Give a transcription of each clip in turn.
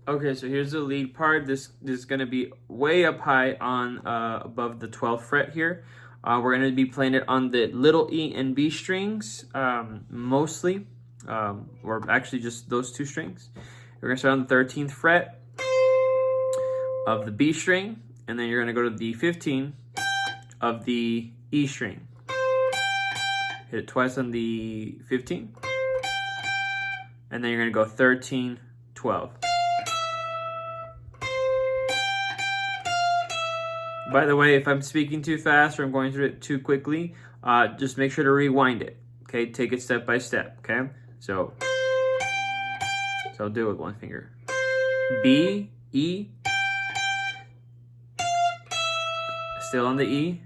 Okay, so here's the lead part. This is going to be way up high on above the 12th fret here. We're going to be playing it on the little E and B strings mostly, or actually just those two strings. We're going to start on the 13th fret of the B string, and then you're going to go to the 15 of the E string. Hit it twice on the 15, and then you're going to go 13, 12. By the way, if I'm speaking too fast or I'm going through it too quickly, just make sure to rewind it. Okay, take it step by step. Okay, so I'll do it with one finger. B, E, still on the E.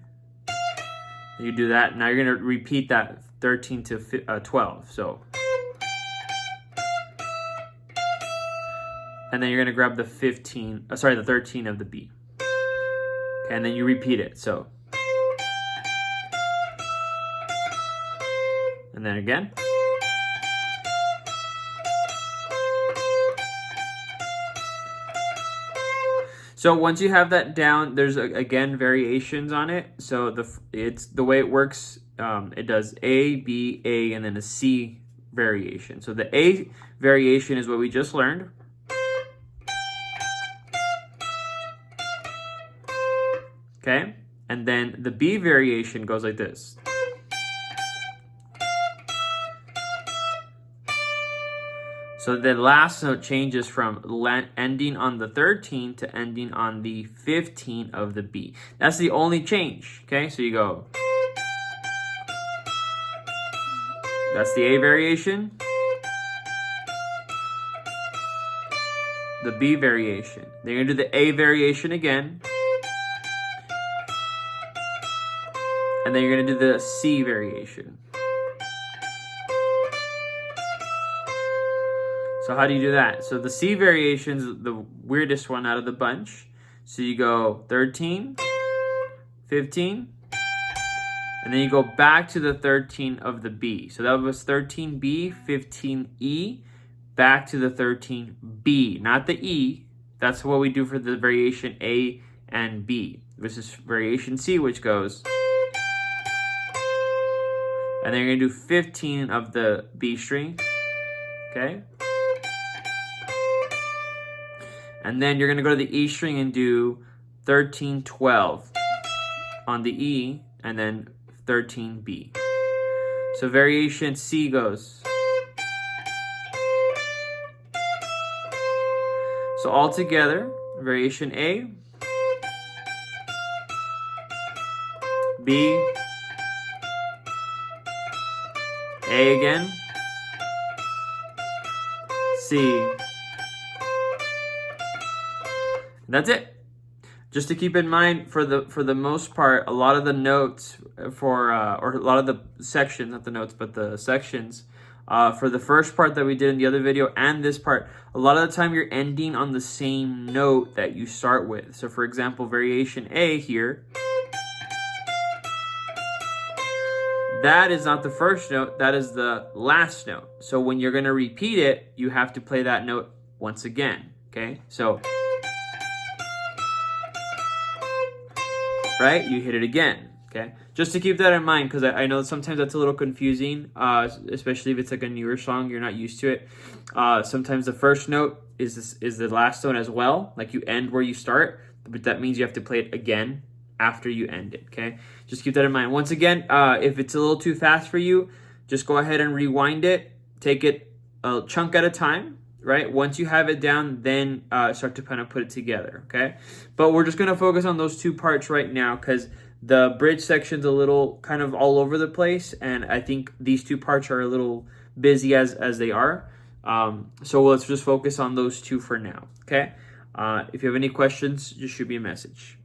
You do that. Now you're gonna repeat that 13 to 12. So, and then you're gonna grab the 13 of the B. And then you repeat it, so. And then again. So once you have that down, there's again variations on it. So the way it works, it does A, B, A, and then a C variation. So the A variation is what we just learned. Okay, and then the B variation goes like this. So the last note changes from ending on the 13 to ending on the 15 of the B. That's the only change, okay? So you go. That's the A variation. The B variation. Then you're gonna do the A variation again. And then you're gonna do the C variation. So how do you do that? So the C variation is the weirdest one out of the bunch. So you go 13, 15, and then you go back to the 13 of the B. So that was 13B, 15E, back to the 13B, not the E. That's what we do for the variation A and B. This is variation C, which goes. And then you're gonna do 15 of the B string, okay? And then you're gonna go to the E string and do 13, 12 on the E, and then 13B. So variation C goes. So all together, variation A, B, A again, C. That's it. Just to keep in mind, for the most part, a lot of the notes or a lot of the sections, not the notes, but the sections, for the first part that we did in the other video and this part, a lot of the time you're ending on the same note that you start with. So for example, variation A here, that is not the first note, that is the last note. So when you're gonna repeat it, you have to play that note once again, okay? So, right, you hit it again, okay? Just to keep that in mind, because I know sometimes that's a little confusing, especially if it's like a newer song, you're not used to it. Sometimes the first note is the last note as well, like you end where you start, but that means you have to play it again after you end it, okay? Just keep that in mind. Once again, if it's a little too fast for you, just go ahead and rewind it. Take it a chunk at a time, right? Once you have it down, then start to kind of put it together, okay? But we're just gonna focus on those two parts right now because the bridge section's a little kind of all over the place, and I think these two parts are a little busy as they are. So let's just focus on those two for now, okay? If you have any questions, just shoot me a message.